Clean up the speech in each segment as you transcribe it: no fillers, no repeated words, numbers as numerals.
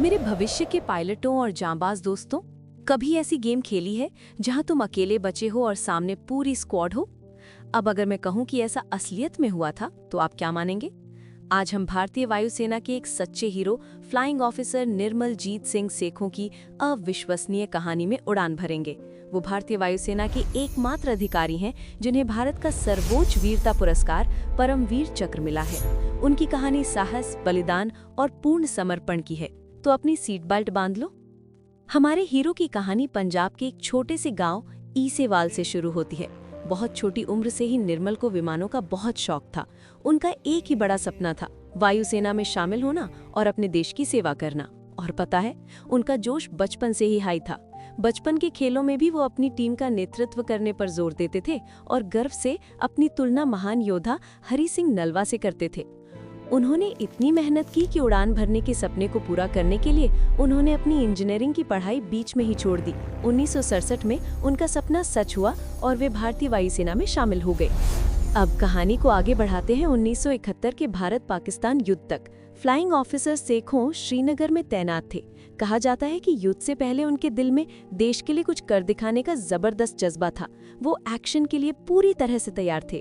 मेरे भविष्य के पायलटों और जांबाज दोस्तों, कभी ऐसी गेम खेली है जहां तुम अकेले बचे हो और सामने पूरी स्क्वाड हो? अब अगर मैं कहूं कि ऐसा असलियत में हुआ था तो आप क्या मानेंगे? आज हम भारतीय वायुसेना के एक सच्चे hero flying officer Nirmaljit Singh Sekhon की अविश्वसनीय कहानी में उड़ान भरेंगे। वो भारतीय वायुसेना के एकमात्र अधिकारी हैं जिन्हें भारत का सर्वोच्च वीरता पुरस्कार परमवीर चक्र मिला है। उनकी कहानी साहस, बलिदान और पूर्ण समर्पण की है। तो अपनी सीट बेल्ट बांध लो। हमारे हीरो की कहानी पंजाब के एक छोटे से गांव ईसेवाल से शुरू होती है। बहुत छोटी उम्र से ही निर्मल को विमानों का बहुत शौक था। उनका एक ही बड़ा सपना था, वायुसेना में शामिल होना और अपने देश की सेवा करना। और पता है, उनका जोश बचपन से ही हाई था। बचपन के खेलों में भी वो अपनी टीम का नेतृत्व करने पर जोर देते थे और गर्व से अपनी तुलना महान योद्धा हरि सिंह नलवा से करते थे। उन्होंने इतनी मेहनत की कि उड़ान भरने के सपने को पूरा करने के लिए उन्होंने अपनी इंजीनियरिंग की पढ़ाई बीच में ही छोड़ दी। 1967 में उनका सपना सच हुआ और वे भारतीय वायुसेना में शामिल हो गए। अब कहानी को आगे बढ़ाते हैं 1971 के भारत-पाकिस्तान युद्ध तक। फ्लाइंग ऑफिसर सेखों श्रीनगर में तैनात थे। कहा जाता है कि युद्ध से पहले उनके दिल में देश के लिए कुछ कर दिखाने का जबरदस्त जज्बा था। वो एक्शन के लिए पूरी तरह से तैयार थे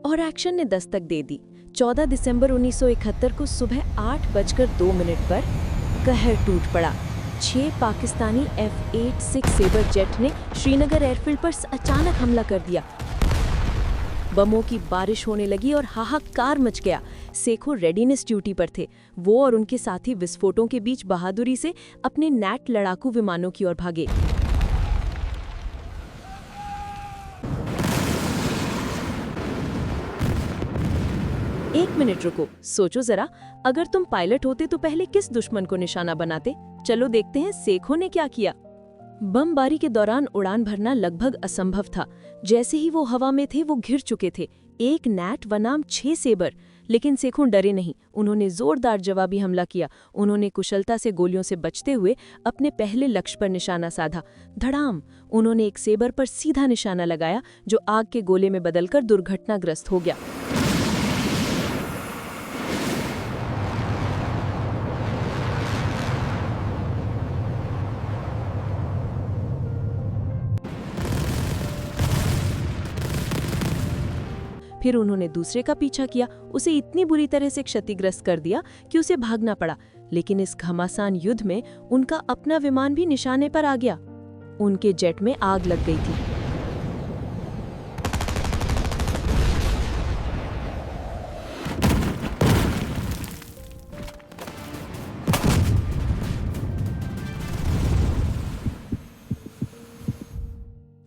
और एक्शन ने दस्तक दे दी। 14 दिसंबर 1971 को सुबह 8:02 पर कहर टूट पड़ा। 6 पाकिस्तानी F-86 सेबर जेट ने श्रीनगर एयरफील्ड पर अचानक हमला कर दिया। बमों की बारिश होने लगी और हाहाकार मच गया। सेखों रेडीनेस ड्यूटी पर थे। वो और उनके साथी विस्फोटों के बीच बहादुरी से अपने नैट लड़ाकू विमानों की ओर भागे। एक मिनट रुको, सोचो जरा, अगर तुम पायलट होते तो पहले किस दुश्मन को निशाना बनाते? चलो देखते हैं सेखों ने क्या किया। बमबारी के दौरान उड़ान भरना लगभग असंभव था। जैसे ही वो हवा में थे वो घिर चुके थे। एक नैट बनाम 6 सेबर। लेकिन सेखों डरे नहीं। उन्होंने जोरदार जवाबी हमला किया। उन्होंने कुशलता से गोलियों से बचते हुए अपने पहले लक्ष्य पर निशाना साधा। धड़ाम! उन्होंने एक सेबर पर सीधा निशाना लगाया जो आग के गोले में बदलकर दुर्घटनाग्रस्त हो गया। फिर उन्होंने दूसरे का पीछा किया। उसे इतनी बुरी तरह से क्षतिग्रस्त कर दिया कि उसे भागना पड़ा। लेकिन इस घमासान युद्ध में उनका अपना विमान भी निशाने पर आ गया। उनके जेट में आग लग गई थी।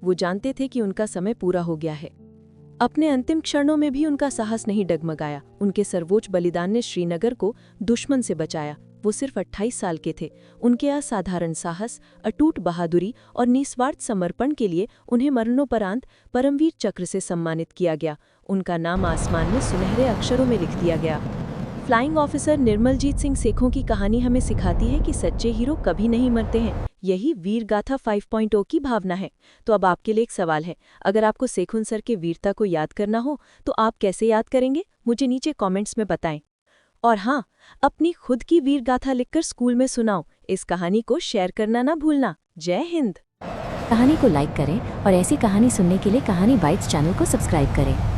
वो जानते थे कि उनका समय पूरा हो गया है। अपने अंतिम क्षणों में भी उनका साहस नहीं डगमगाया। उनके सर्वोच्च बलिदान ने श्रीनगर को दुश्मन से बचाया। वो सिर्फ 28 साल के थे। उनके असाधारण साहस, अटूट बहादुरी और निस्वार्थ समर्पण के लिए उन्हें मरणोपरांत परमवीर चक्र से सम्मानित किया गया। उनका नाम आसमान में सुनहरे अक्षरों में लिख दिया गया। फ्लाइंग ऑफिसर निर्मलजीत सिंह सेखों की कहानी हमें सिखाती है कि सच्चे हीरो कभी नहीं मरते हैं। यही वीर गाथा 5.0 की भावना है। तो अब आपके लिए एक सवाल है, अगर आपको सेखों सर के वीरता को याद करना हो तो आप कैसे याद करेंगे? मुझे नीचे कमेंट्स में बताएं। और हाँ, अपनी खुद की वीर गाथा लिखकर स्कूल में सुनाओ। इस कहानी को शेयर करना ना भूलना। जय हिंद। कहानी को लाइक करें और ऐसी कहानी सुनने के लिए कहानी बाइट्स चैनल को सब्सक्राइब करें।